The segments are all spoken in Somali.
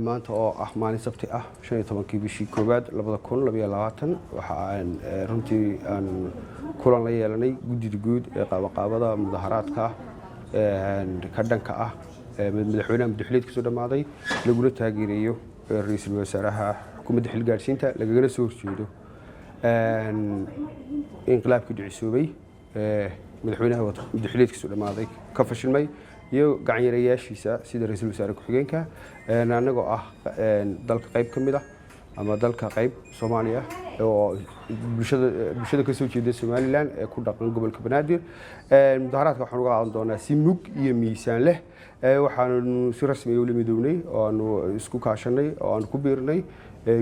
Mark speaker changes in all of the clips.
Speaker 1: maanta oo maalin sabti 15 bishii koowaad 2022 waxaan runtii aan kulan la yeelanay guddiga guud ee qabanqaabada mudaharaadka ka dhanka madaxweynaha madaxweynaha soo dhamaaday laguna taageerayo ra'iisul wasaaraha xukuumadda xilgaarsiinta lagana soo horjeedo inqilaabka dhicisoobay madaxweynaha madaxweynaha soo dhamaaday ka fashilmay iyo gacanyareyaashiisa sida ra'iisul wasaare ku-xigeenka anagoo dalka qayb ka mid ama dalka qayb Soomaaliya oo bulshada ka soo jeeda Somaliland ee ku dhaqan gobolka Banaadir mudaharaadka waxaan uga qaadan doonaa si mug iyo miisaan leh waxaan si rasmi ah u midownay oo aan isku kaashanay oo aan ku biirnay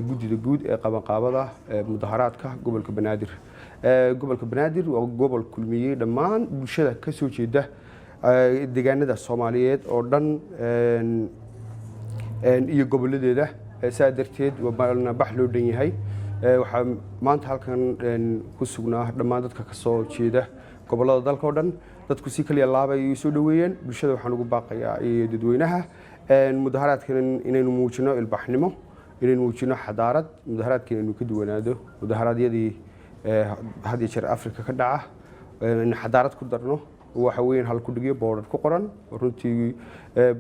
Speaker 1: guddiga guud ee qabanqaabada mudaharaadka gobolka Banaadir waa gobol kulmiyay dhammaan bulshada ka soo jeeda deegaanada Soomaaliyeed oo dhan iyo goboladeeda saadarteed waa bax loo dhan yahay waxa maanta halkan ku sugnaa dhammaan dadka ka soo jeeda gobolada dalka oo dhan dadku si kaliya laabay soo dhaweeyeen bulshada waxaan ugu baaqayaa dadweynaha mudaharaadkan inaynu muujino ilbaxnimo inaynu muujino xadaarad mudaharaadkan inuu ka duwanaado mudaharaadyadii had iyo jeer Afrika ka dhaca in xadaarad ku darno waxa weyn hal ku dhigiyo boorad ku qoran runtii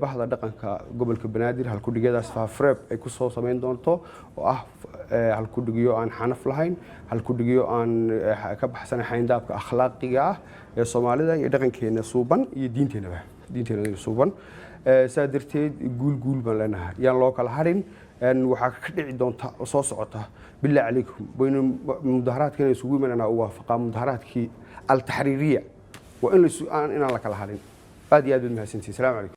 Speaker 1: bahda dhaqanka gobolka Banaadir hal ku dhigadaas faafreeb ay ku soo sameyn doonto oo hal ku dhigiyo aan xanaf lahayn hal ku dhigiyo aan ka baxsanayn daabka akhlaaqiga ee Soomaalida iyo dhaqankeena suuban iyo diinteena suuban saadarteed guul baan leenahay yaan loo kala harin waxa ka dhici doonta oo soo socota billaah calaykum bayna mudaharaadkan isugu imanana oo waafaqaa mudaharaadkii al-tahriiriya وإن لا كلا حالين هذه هذا المحسن السلام عليكم